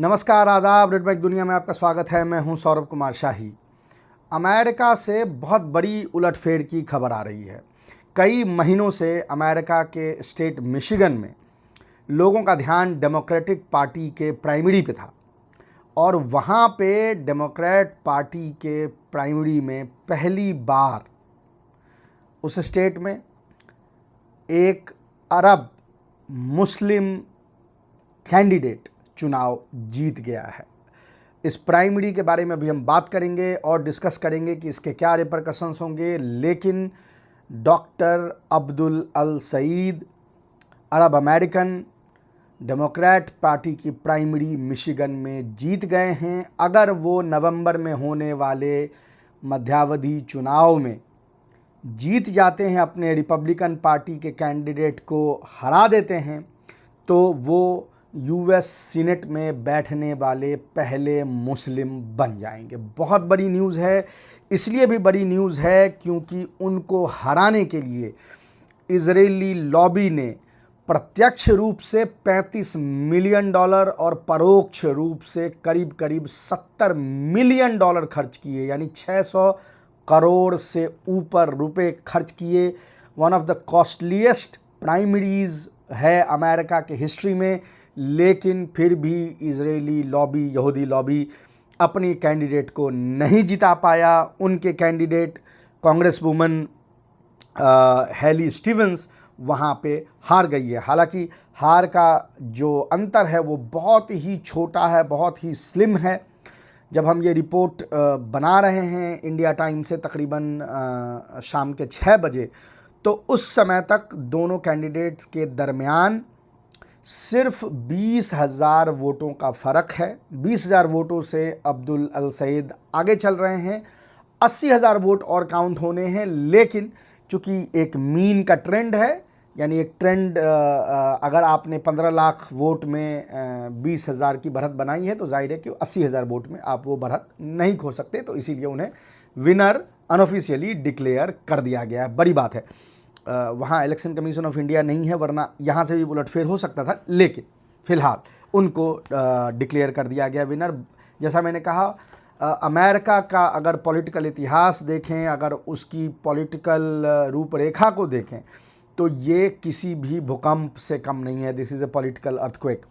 नमस्कार, आदाब। Red Mac दुनिया में आपका स्वागत है। मैं हूं सौरभ कुमार शाही। अमेरिका से बहुत बड़ी उलटफेर की खबर आ रही है। कई महीनों से अमेरिका के स्टेट मिशिगन में लोगों का ध्यान डेमोक्रेटिक पार्टी के प्राइमरी पे था और वहाँ पे डेमोक्रेट पार्टी के प्राइमरी में पहली बार उस स्टेट में एक अरब मुस्लिम कैंडिडेट चुनाव जीत गया है। इस प्राइमरी के बारे में भी हम बात करेंगे और डिस्कस करेंगे कि इसके क्या रिपरकशंस होंगे। लेकिन डॉक्टर अब्दुल अल सईद अरब अमेरिकन डेमोक्रेट पार्टी की प्राइमरी मिशिगन में जीत गए हैं। अगर वो नवंबर में होने वाले मध्यावधि चुनाव में जीत जाते हैं, अपने रिपब्लिकन पार्टी के कैंडिडेट को हरा देते हैं, तो वो यूएस सीनेट में बैठने वाले पहले मुस्लिम बन जाएंगे। बहुत बड़ी न्यूज़ है। इसलिए भी बड़ी न्यूज़ है क्योंकि उनको हराने के लिए इजरायली लॉबी ने प्रत्यक्ष रूप से $35 मिलियन और परोक्ष रूप से करीब करीब $70 मिलियन खर्च किए, यानी 600 करोड़ से ऊपर रुपए खर्च किए। One of the costliest primaries है अमेरिका के हिस्ट्री में। लेकिन फिर भी इजरायली लॉबी, यहूदी लॉबी अपनी कैंडिडेट को नहीं जिता पाया। उनके candidate congresswoman Haley Stevens वहाँ पे हार गई है। हालांकि हार का जो अंतर है वो बहुत ही छोटा है, बहुत ही स्लिम है। जब हम ये रिपोर्ट बना रहे हैं इंडिया टाइम से तकरीबन शाम के 6 बजे, तो उस समय तक दोनों कैंडिडेट्स के दरमियान सिर्फ 20,000 वोटों का फ़र्क है। 20,000 वोटों से अब्दुल अल सईद आगे चल रहे हैं। 80,000 वोट और काउंट होने हैं। लेकिन चूँकि एक मीन का ट्रेंड है, यानी एक ट्रेंड, अगर आपने 15 लाख वोट में 20,000 की बढ़त बनाई है तो जाहिर है कि 80,000 वोट में आप वो बढ़त नहीं खो सकते। तो इसीलिए उन्हें विनर अनऑफिशियली डिक्लेयर कर दिया गया है। बड़ी बात है। वहाँ इलेक्शन कमीशन ऑफ इंडिया नहीं है, वरना यहाँ से भी उलटफेर हो सकता था। लेकिन फ़िलहाल उनको डिक्लेयर कर दिया गया विनर। जैसा मैंने कहा, अमेरिका का अगर पॉलिटिकल इतिहास देखें, अगर उसकी पॉलिटिकल रूपरेखा को देखें, तो ये किसी भी भूकंप से कम नहीं है। This is a political earthquake.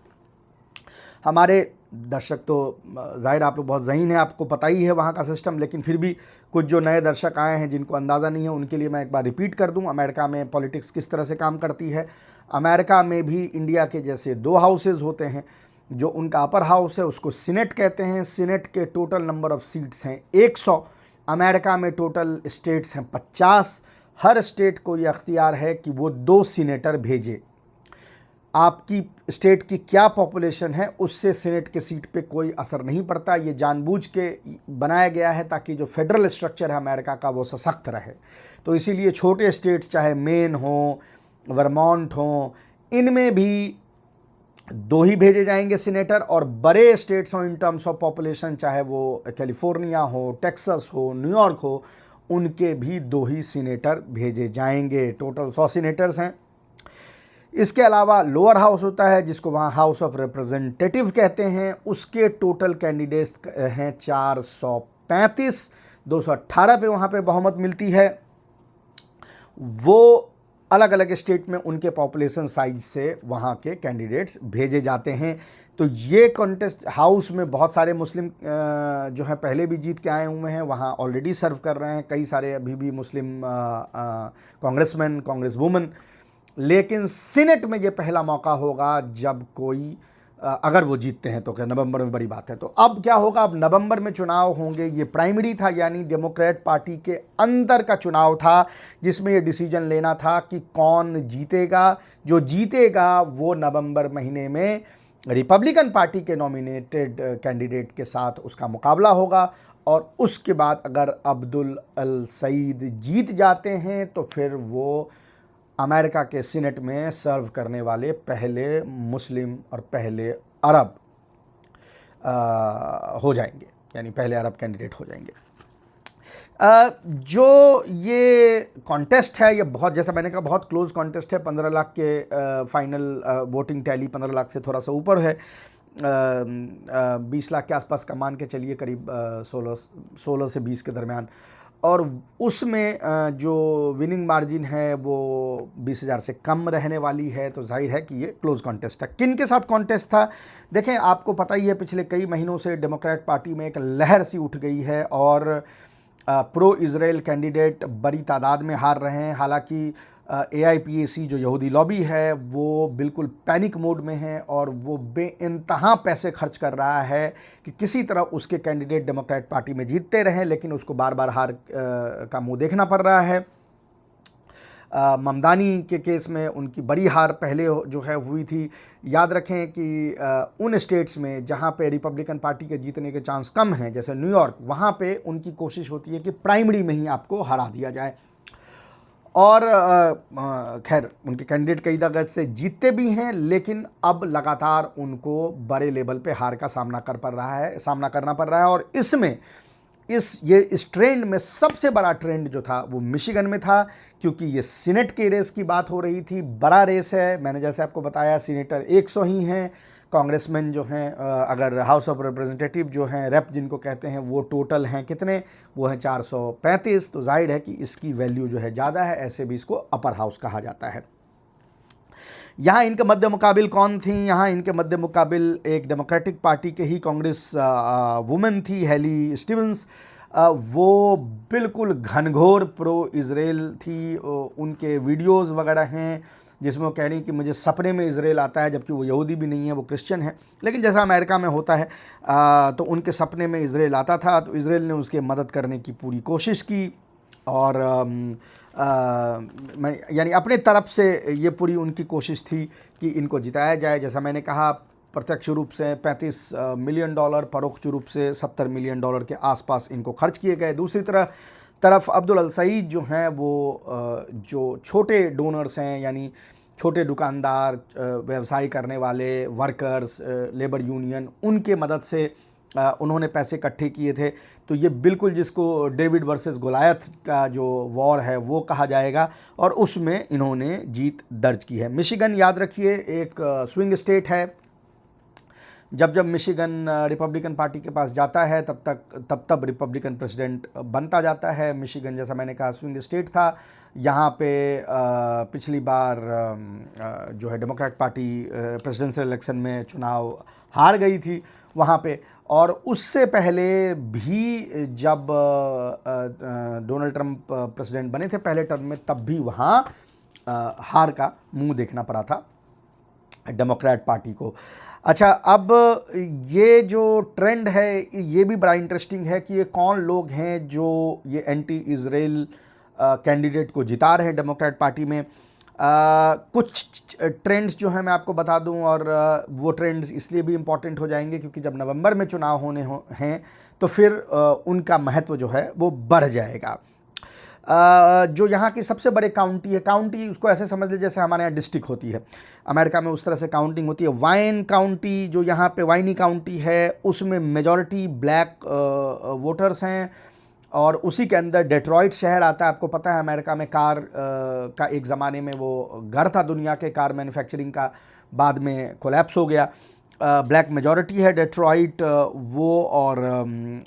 हमारे दर्शक तो ज़ाहिर आप लोग बहुत ज़हीन हैं, आपको पता ही है वहाँ का सिस्टम। लेकिन फिर भी कुछ जो नए दर्शक आए हैं जिनको अंदाज़ा नहीं है, उनके लिए मैं एक बार रिपीट कर दूं अमेरिका में पॉलिटिक्स किस तरह से काम करती है। अमेरिका में भी इंडिया के जैसे 2 हाउसेज़ होते हैं। जो उनका अपर हाउस है उसको सीनेट कहते हैं। सीनेट के टोटल नंबर ऑफ़ सीट्स हैं 100। अमेरिका में टोटल स्टेट्स हैं 50। हर स्टेट को ये अख्तियार है कि वो 2 सीनेटर भेजे। आपकी स्टेट की क्या पॉपुलेशन है उससे सेनेट के सीट पे कोई असर नहीं पड़ता। ये जानबूझ के बनाया गया है ताकि जो फेडरल स्ट्रक्चर है अमेरिका का वो सशक्त रहे। तो इसीलिए छोटे स्टेट्स चाहे मेन हो, वर्मोंट हो, इनमें भी 2 ही भेजे जाएंगे सीनेटर। और बड़े स्टेट्स हों इन टर्म्स ऑफ पॉपुलेशन, चाहे वो कैलिफोर्निया हो, टेक्सास हो, न्यूयॉर्क हो, उनके भी 2 ही सीनेटर भेजे जाएंगे। टोटल 100 सीनेटर्स हैं। इसके अलावा लोअर हाउस होता है जिसको वहाँ हाउस ऑफ रिप्रेजेंटेटिव कहते हैं। उसके टोटल कैंडिडेट्स हैं 435। 218 पे वहाँ पे बहुमत मिलती है। वो अलग अलग स्टेट में उनके पॉपुलेशन साइज से वहाँ के कैंडिडेट्स भेजे जाते हैं। तो ये कॉन्टेस्ट हाउस में बहुत सारे मुस्लिम जो हैं पहले भी जीत के आए हुए हैं, वहाँ ऑलरेडी सर्व कर रहे हैं। कई सारे अभी भी मुस्लिम कांग्रेसमैन, कांग्रेस वुमन। लेकिन सीनेट में ये पहला मौका होगा जब कोई अगर वो जीतते हैं तो क्या नवंबर में बड़ी बात है। तो अब क्या होगा, अब नवंबर में चुनाव होंगे। ये प्राइमरी था, यानी डेमोक्रेट पार्टी के अंदर का चुनाव था जिसमें ये डिसीजन लेना था कि कौन जीतेगा। जो जीतेगा वो नवंबर महीने में रिपब्लिकन पार्टी के नॉमिनेटेड कैंडिडेट के साथ उसका मुकाबला होगा। और उसके बाद अगर अब्दुल अल सईद जीत जाते हैं तो फिर वो अमेरिका के सीनेट में सर्व करने वाले पहले मुस्लिम और पहले अरब हो जाएंगे, यानी पहले अरब कैंडिडेट हो जाएंगे। जो ये कॉन्टेस्ट है ये बहुत, जैसा मैंने कहा, बहुत क्लोज कॉन्टेस्ट है। 15 लाख के फाइनल वोटिंग टैली 15 लाख से थोड़ा सा ऊपर है। 20 लाख के आसपास का मान के चलिए, करीब 16 से 20 के दरमियान, और उसमें जो विनिंग मार्जिन है वो 20,000 से कम रहने वाली है। तो जाहिर है कि ये क्लोज कॉन्टेस्ट था। किन के साथ कॉन्टेस्ट था? देखें, आपको पता ही है पिछले कई महीनों से डेमोक्रेट पार्टी में एक लहर सी उठ गई है और प्रो इज़राइल कैंडिडेट बड़ी तादाद में हार रहे हैं। हालांकि AIPAC जो यहूदी लॉबी है वो बिल्कुल पैनिक मोड में है और वो बेइंतहा पैसे खर्च कर रहा है कि किसी तरह उसके कैंडिडेट डेमोक्रेट पार्टी में जीतते रहें, लेकिन उसको बार बार हार का मुंह देखना पड़ रहा है। ममदानी के केस में उनकी बड़ी हार पहले जो है हुई थी। याद रखें कि उन स्टेट्स में जहाँ पे रिपब्लिकन पार्टी के जीतने के चांस कम हैं, जैसे न्यूयॉर्क, वहाँ पे उनकी कोशिश होती है कि प्राइमरी में ही आपको हरा दिया जाए। और खैर उनके कैंडिडेट कई जगह से जीतते भी हैं, लेकिन अब लगातार उनको बड़े लेवल पे हार का सामना करना पड़ रहा है। और इसमें इस ट्रेंड में सबसे बड़ा ट्रेंड जो था वो मिशिगन में था, क्योंकि ये सीनेट के रेस की बात हो रही थी। बड़ा रेस है, मैंने जैसे आपको बताया, सीनेटर 100 ही हैं। कांग्रेसमैन जो हैं, अगर हाउस ऑफ रिप्रेजेंटेटिव जो हैं, रेप जिनको कहते हैं, वो टोटल हैं कितने? वो हैं 435। तो जाहिर है कि इसकी वैल्यू जो है ज़्यादा है, ऐसे भी इसको अपर हाउस कहा जाता है। यहाँ इनके मध्य मुकाबिल कौन थी? यहाँ इनके मध्य मुकाबिल एक डेमोक्रेटिक पार्टी के ही कांग्रेस वुमेन थी, हेली स्टीवंस। वो बिल्कुल घनघोर प्रो इज़राइल थी। उनके वीडियोज़ वगैरह हैं जिसमें वो कह रही कि मुझे सपने में इज़राइल आता है, जबकि वो यहूदी भी नहीं है, वो क्रिश्चियन है। लेकिन जैसा अमेरिका में होता है, तो उनके सपने में इज़राइल आता था, तो इज़राइल ने उसकी मदद करने की पूरी कोशिश की और यानी अपने तरफ से ये पूरी उनकी कोशिश थी कि इनको जिताया जाए। जैसा मैंने कहा, प्रत्यक्ष रूप से $35 मिलियन, परोक्ष रूप से $70 मिलियन के आसपास इनको खर्च किए गए। दूसरी तरफ अब्दुल अल सईद जो हैं, वो जो छोटे डोनर्स हैं, यानी छोटे दुकानदार, व्यवसाय करने वाले, वर्कर्स, लेबर यूनियन, उनके मदद से उन्होंने पैसे इकट्ठे किए थे। तो ये बिल्कुल जिसको डेविड वर्सेस गोलायत का जो वॉर है वो कहा जाएगा, और उसमें इन्होंने जीत दर्ज की है। मिशिगन, याद रखिए, एक स्विंग स्टेट है। जब मिशिगन रिपब्लिकन पार्टी के पास जाता है तब रिपब्लिकन प्रेसिडेंट बनता जाता है। मिशिगन, जैसा मैंने कहा, स्विंग स्टेट था। यहाँ पे पिछली बार जो है डेमोक्रेट पार्टी प्रेसिडेंशियल इलेक्शन में चुनाव हार गई थी वहाँ पे। और उससे पहले भी जब डोनाल्ड ट्रंप प्रेसिडेंट बने थे पहले टर्म में, तब भी वहाँ हार का मुंह देखना पड़ा था डेमोक्रेट पार्टी को। अच्छा, अब ये जो ट्रेंड है ये भी बड़ा इंटरेस्टिंग है कि ये कौन लोग हैं जो ये एंटी इज़राइल कैंडिडेट को जिता रहे हैं डेमोक्रेट पार्टी में। कुछ ट्रेंड्स जो हैं मैं आपको बता दूं, और वो ट्रेंड्स इसलिए भी इम्पॉर्टेंट हो जाएंगे क्योंकि जब नवंबर में चुनाव होने हैं तो फिर उनका महत्व जो है वो बढ़ जाएगा। जो यहाँ की सबसे बड़े काउंटी उसको ऐसे समझ लीजिए जैसे हमारे यहाँ डिस्ट्रिक्ट होती है, अमेरिका में उस तरह से काउंटिंग होती है। वाइन काउंटी जो यहाँ पे वाइनी काउंटी है, उसमें मेजॉरिटी ब्लैक वोटर्स हैं, और उसी के अंदर डेट्रॉइट शहर आता है। आपको पता है अमेरिका में कार का एक ज़माने में वो घर था दुनिया के कार मैन्युफैक्चरिंग का, बाद में कोलैप्स हो गया। ब्लैक मेजॉरिटी है डेट्रॉइट वो, और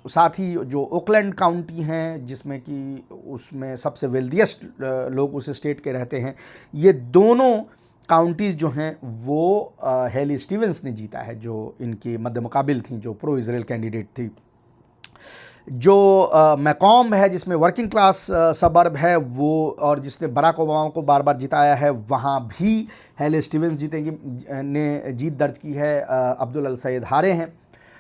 साथ ही जो ओकलैंड काउंटी हैं जिसमें कि उसमें सबसे वेल्दिएस्ट लोग उस स्टेट के रहते हैं, ये दोनों काउंटीज़ जो हैं वो हेली स्टीवंस ने जीता है, जो इनकी मध्य मुकाबिल थी, जो प्रो इज़राइल कैंडिडेट थी। जो मैकॉम्ब है जिसमें वर्किंग क्लास सबर्ब है वो, और जिसने बराक ओबामा को बार बार जिताया है, वहाँ भी हेली स्टीवंस ने जीत दर्ज की है। अब्दुल अल सईद हारे हैं।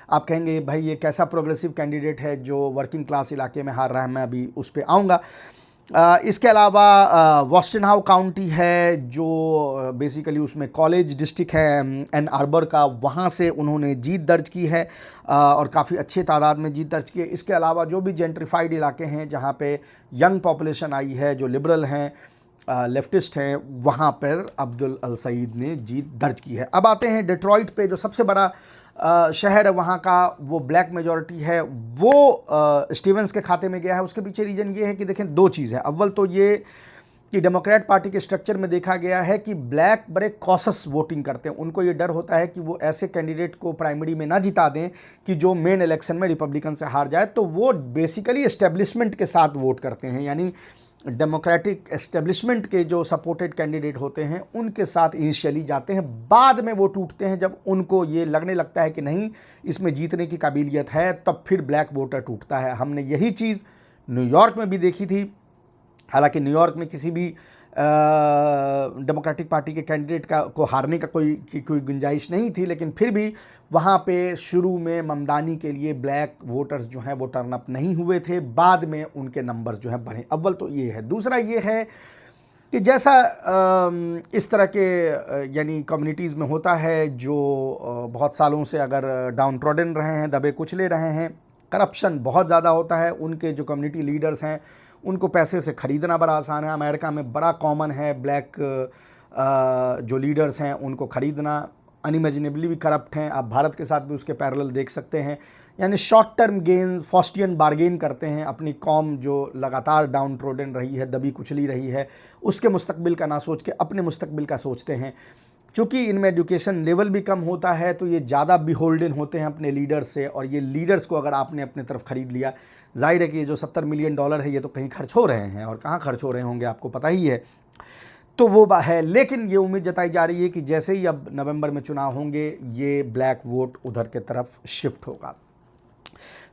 आप कहेंगे भाई ये कैसा प्रोग्रेसिव कैंडिडेट है जो वर्किंग क्लास इलाके में हार रहा है, मैं अभी उस पर आऊँगा। इसके अलावा वॉस्टनहाउ काउंटी है जो बेसिकली उसमें कॉलेज डिस्ट्रिक्ट है एन आर्बर का, वहाँ से उन्होंने जीत दर्ज की है और काफ़ी अच्छे तादाद में जीत दर्ज की है। इसके अलावा जो भी जेंट्रीफाइड इलाके हैं जहाँ पे यंग पॉपुलेशन आई है, जो लिबरल हैं, लेफ्टिस्ट हैं, वहाँ पर अब्दुल अल सईद ने जीत दर्ज की है। अब आते हैं डेट्रॉइट पे, जो सबसे बड़ा शहर है वहाँ का, वो ब्लैक मेजॉरिटी है, वो स्टीवंस के खाते में गया है। उसके पीछे रीज़न ये है कि देखें दो चीज़ है। अव्वल तो ये कि डेमोक्रेट पार्टी के स्ट्रक्चर में देखा गया है कि ब्लैक बड़े कॉशस वोटिंग करते हैं। उनको ये डर होता है कि वो ऐसे कैंडिडेट को प्राइमरी में ना जिता दें कि जो मेन इलेक्शन में रिपब्लिकन से हार जाए, तो वो बेसिकली एस्टेब्लिशमेंट के साथ वोट करते हैं, यानी डेमोक्रेटिक एस्टेब्लिशमेंट के जो सपोर्टेड कैंडिडेट होते हैं उनके साथ इनिशियली जाते हैं। बाद में वो टूटते हैं जब उनको ये लगने लगता है कि नहीं, इसमें जीतने की काबिलियत है, तब फिर ब्लैक वोटर टूटता है। हमने यही चीज़ न्यूयॉर्क में भी देखी थी। हालांकि न्यूयॉर्क में किसी भी डेमोक्रेटिक पार्टी के कैंडिडेट को हारने का कोई गुंजाइश नहीं थी, लेकिन फिर भी वहाँ पे शुरू में ममदानी के लिए ब्लैक वोटर्स जो हैं वो टर्न अप नहीं हुए थे। बाद में उनके नंबर जो हैं बढ़े। अव्वल तो ये है। दूसरा ये है कि जैसा इस तरह के यानी कम्युनिटीज़ में होता है जो बहुत सालों से अगर डाउन ट्रॉडन रहे हैं, दबे कुचले रहे हैं, करप्शन बहुत ज़्यादा होता है। उनके जो कम्युनिटी लीडर्स हैं उनको पैसे से ख़रीदना बड़ा आसान है। अमेरिका में बड़ा कॉमन है ब्लैक जो लीडर्स हैं उनको ख़रीदना। अनइमेजिनेबली भी करप्ट हैं। आप भारत के साथ भी उसके पैरेलल देख सकते हैं। यानी शॉर्ट टर्म गेन, फॉस्टियन बार्गेन करते हैं। अपनी कौम जो लगातार डाउन ट्रोडन रही है, दबी कुचली रही है, उसके मुस्तकबिल का ना सोच के अपने मुस्तकबिल का सोचते हैं। चूँकि इनमें एजुकेशन लेवल भी कम होता है तो ये ज़्यादा बिहोल्डन होते हैं अपने लीडर्स से। और ये लीडर्स को अगर आपने अपने तरफ ख़रीद लिया, जाहिर है कि ये जो $70 मिलियन है ये तो कहीं खर्च हो रहे हैं, और कहाँ खर्च हो रहे होंगे आपको पता ही है। तो वो है। लेकिन ये उम्मीद जताई जा रही है कि जैसे ही अब नवंबर में चुनाव होंगे ये ब्लैक वोट उधर के तरफ शिफ्ट होगा।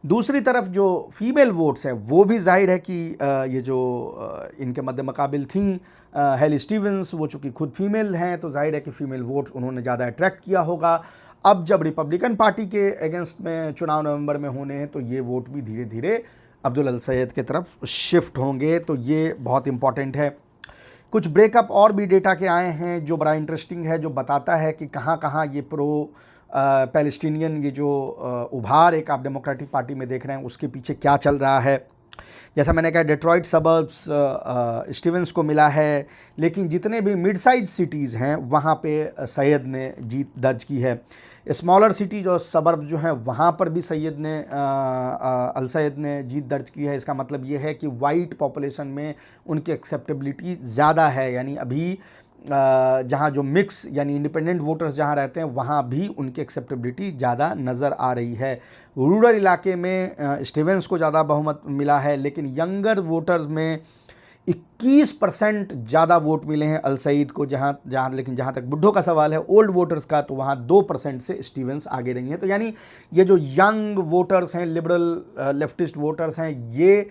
दूसरी तरफ जो फीमेल वोट्स हैं वो भी जाहिर है कि ये जो इनके मद्दे मुकाबिल थी हेली स्टीवेंस, वो चूँकि खुद फीमेल हैं तो जाहिर है कि फ़ीमेल वोट्स उन्होंने ज़्यादा अट्रैक्ट किया होगा। अब जब रिपब्लिकन पार्टी के अगेंस्ट में चुनाव नवंबर में होने हैं तो ये वोट भी धीरे धीरे अब्दुल अल सैद के तरफ शिफ्ट होंगे। तो ये बहुत इंपॉर्टेंट है। कुछ ब्रेकअप और भी डेटा के आए हैं जो बड़ा इंटरेस्टिंग है, जो बताता है कि कहाँ कहाँ ये प्रो पैलेस्टीनियन ये जो उभार एक आप डेमोक्रेटिक पार्टी में देख रहे हैं उसके पीछे क्या चल रहा है। जैसा मैंने कहा, डेट्रॉइट सबर्ब्स स्टीवेंस को मिला है, लेकिन जितने भी मिड साइज सिटीज़ हैं वहाँ पे सैयद ने जीत दर्ज की है। स्मॉलर सिटीज़ और सबर्ब जो हैं वहाँ पर भी सैयद ने अल सैद ने जीत दर्ज की है। इसका मतलब ये है कि वाइट पॉपुलेशन में उनकी एक्सेप्टेबिलिटी ज़्यादा है। यानी अभी जहाँ जो मिक्स यानी इंडिपेंडेंट वोटर्स जहाँ रहते हैं वहाँ भी उनकी एक्सेप्टेबिलिटी ज़्यादा नज़र आ रही है। रूरल इलाके में स्टीवेंस को ज़्यादा बहुमत मिला है, लेकिन यंगर वोटर्स में 21% ज़्यादा वोट मिले हैं अल सईद को। लेकिन जहाँ तक बुढ़ों का सवाल है, ओल्ड वोटर्स का, तो वहाँ 2% से स्टीवेंस आगे रही हैं। तो यानी ये जो यंग वोटर्स हैं, लिबरल लेफ्टिस्ट वोटर्स हैं, ये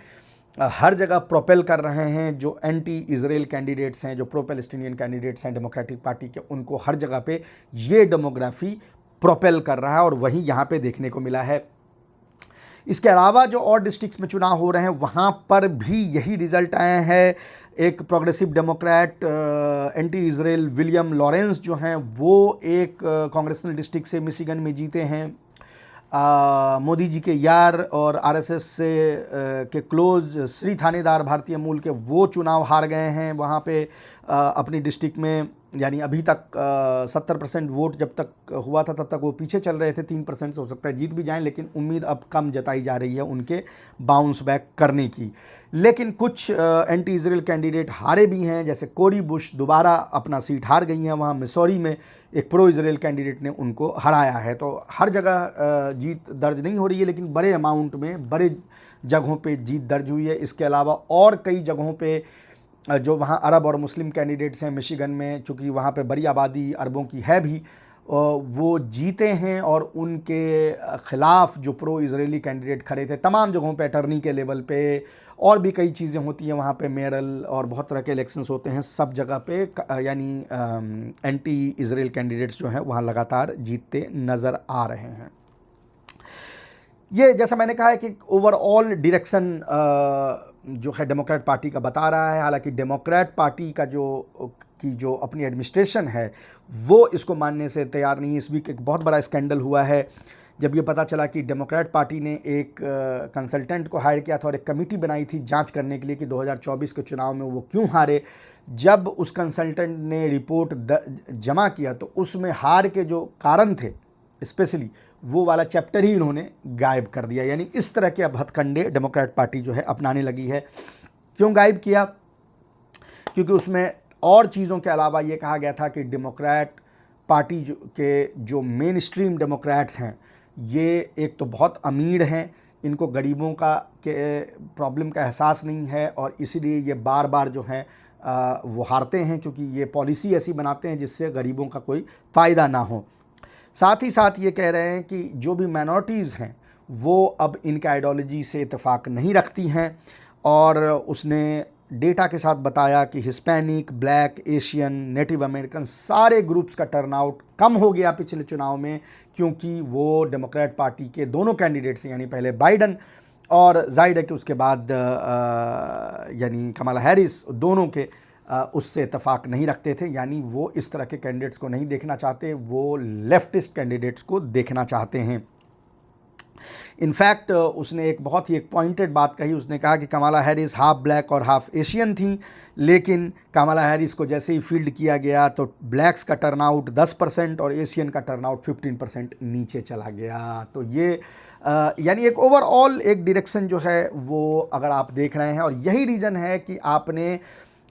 हर जगह प्रोपेल कर रहे हैं। जो एंटी इजराइल कैंडिडेट्स हैं, जो प्रो पैलेस्टीनियन कैंडिडेट्स हैं डेमोक्रेटिक पार्टी के, उनको हर जगह पे ये डेमोग्राफी प्रोपेल कर रहा है और वही यहाँ पे देखने को मिला है। इसके अलावा जो और डिस्ट्रिक्ट्स में चुनाव हो रहे हैं वहाँ पर भी यही रिजल्ट आए हैं। एक progressive Democrat anti Israel William Lawrence जो हैं वो एक कांग्रेसनल डिस्ट्रिक्ट से मिशिगन में जीते हैं। मोदी जी के यार और आरएसएस से के क्लोज श्री थानेदार भारतीय मूल के, वो चुनाव हार गए हैं वहाँ पे अपनी डिस्ट्रिक्ट में। यानी अभी तक 70% वोट जब तक हुआ था तब तक वो पीछे चल रहे थे। 3% से हो सकता है जीत भी जाएं, लेकिन उम्मीद अब कम जताई जा रही है उनके बाउंस बैक करने की। लेकिन कुछ एंटी इजराइल कैंडिडेट हारे भी हैं, जैसे कोरी बुश दोबारा अपना सीट हार गई हैं। वहाँ मिसौरी में एक प्रो इजराइल कैंडिडेट ने उनको हराया है। तो हर जगह जीत दर्ज नहीं हो रही है, लेकिन बड़े अमाउंट में बड़े जगहों पे जीत दर्ज हुई है। इसके अलावा और कई जगहों पे जो वहाँ अरब और मुस्लिम कैंडिडेट्स हैं, मिशिगन में चूँकि वहाँ पे बड़ी आबादी अरबों की है भी, वो जीते हैं और उनके ख़िलाफ़ जो प्रो इजरायली कैंडिडेट खड़े थे तमाम जगहों पे, अटर्नी के लेवल पे और भी कई चीज़ें होती हैं वहाँ पे, मेयरल और बहुत तरह के इलेक्शंस होते हैं, सब जगह पे यानी एंटी इजराइल कैंडिडेट्स जो हैं वहाँ लगातार जीतते नज़र आ रहे हैं। ये जैसा मैंने कहा है कि ओवरऑल डायरेक्शन जो है डेमोक्रेट पार्टी का बता रहा है। हालांकि डेमोक्रेट पार्टी का जो अपनी एडमिनिस्ट्रेशन है वो इसको मानने से तैयार नहीं है। इस वीक एक बहुत बड़ा स्कैंडल हुआ है जब ये पता चला कि डेमोक्रेट पार्टी ने एक कंसल्टेंट को हायर किया था और एक कमेटी बनाई थी जांच करने के लिए कि 2024 के चुनाव में वो क्यों हारे। जब उस कंसल्टेंट ने रिपोर्ट जमा किया तो उसमें हार के जो कारण थे स्पेशली वो वाला चैप्टर ही इन्होंने गायब कर दिया। यानी इस तरह के अब हथकंडे डेमोक्रेट पार्टी जो है अपनाने लगी है। क्यों गायब किया? क्योंकि उसमें और चीज़ों के अलावा ये कहा गया था कि डेमोक्रेट पार्टी के जो मेन स्ट्रीम डेमोक्रेट्स हैं ये एक तो बहुत अमीर हैं, इनको गरीबों का के प्रॉब्लम का एहसास नहीं है और इसीलिए ये बार बार जो हैं वो हारते हैं, क्योंकि ये पॉलिसी ऐसी बनाते हैं जिससे गरीबों का कोई फ़ायदा ना हो। साथ ही साथ ये कह रहे हैं कि जो भी माइनॉरिटीज़ हैं वो अब इनके आइडियोलॉजी से इत्तेफाक नहीं रखती हैं, और उसने डेटा के साथ बताया कि Hispanic, black, Asian, native American सारे ग्रुप्स का टर्नआउट कम हो गया पिछले चुनाव में, क्योंकि वो डेमोक्रेट पार्टी के दोनों कैंडिडेट्स यानी पहले बाइडन और जाहिर है कि उसके बाद यानी कमला हैरिस, दोनों के उससे इत्तेफाक नहीं रखते थे, यानी वो इस तरह के कैंडिडेट्स को नहीं देखना चाहते, वो लेफ्टिस्ट कैंडिडेट्स को देखना चाहते हैं। इनफैक्ट उसने एक बहुत ही एक पॉइंटेड बात कही, उसने कहा कि कमला हैरिस हाफ ब्लैक और हाफ एशियन थी, लेकिन कमला हैरिस को जैसे ही फील्ड किया गया तो ब्लैक्स का टर्नआउट 10% और एशियन का टर्नआउट 15% नीचे चला गया। तो ये यानी एक ओवरऑल एक डायरेक्शन जो है वो अगर आप देख रहे हैं, और यही रीज़न है कि आपने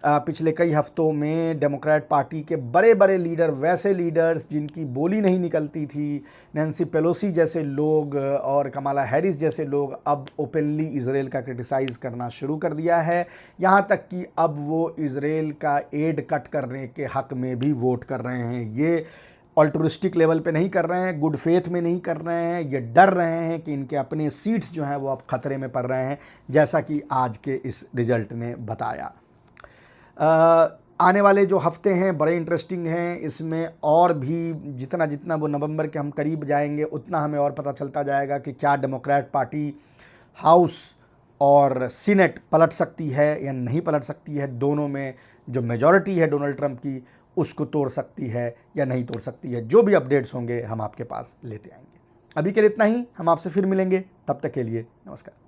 पिछले कई हफ्तों में डेमोक्रेट पार्टी के बड़े बड़े लीडर, वैसे लीडर्स जिनकी बोली नहीं निकलती थी, नैन्सी पेलोसी जैसे लोग और कमला हैरिस जैसे लोग, अब ओपनली इजराइल का क्रिटिसाइज़ करना शुरू कर दिया है। यहाँ तक कि अब वो इजराइल का एड कट करने के हक़ में भी वोट कर रहे हैं। ये ऑल्ट्रुइस्टिक लेवल पे नहीं कर रहे हैं, गुड फेथ में नहीं कर रहे हैं, ये डर रहे हैं कि इनके अपने सीट्स जो हैं वो अब ख़तरे में पड़ रहे हैं, जैसा कि आज के इस रिज़ल्ट ने बताया। आने वाले जो हफ्ते हैं बड़े इंटरेस्टिंग हैं, इसमें और भी जितना जितना वो नवंबर के हम करीब जाएंगे उतना हमें और पता चलता जाएगा कि क्या डेमोक्रेट पार्टी हाउस और सीनेट पलट सकती है या नहीं पलट सकती है, दोनों में जो मेजॉरिटी है डोनाल्ड ट्रंप की उसको तोड़ सकती है या नहीं तोड़ सकती है। जो भी अपडेट्स होंगे हम आपके पास लेते आएंगे। अभी के लिए इतना ही, हम आपसे फिर मिलेंगे, तब तक के लिए नमस्कार।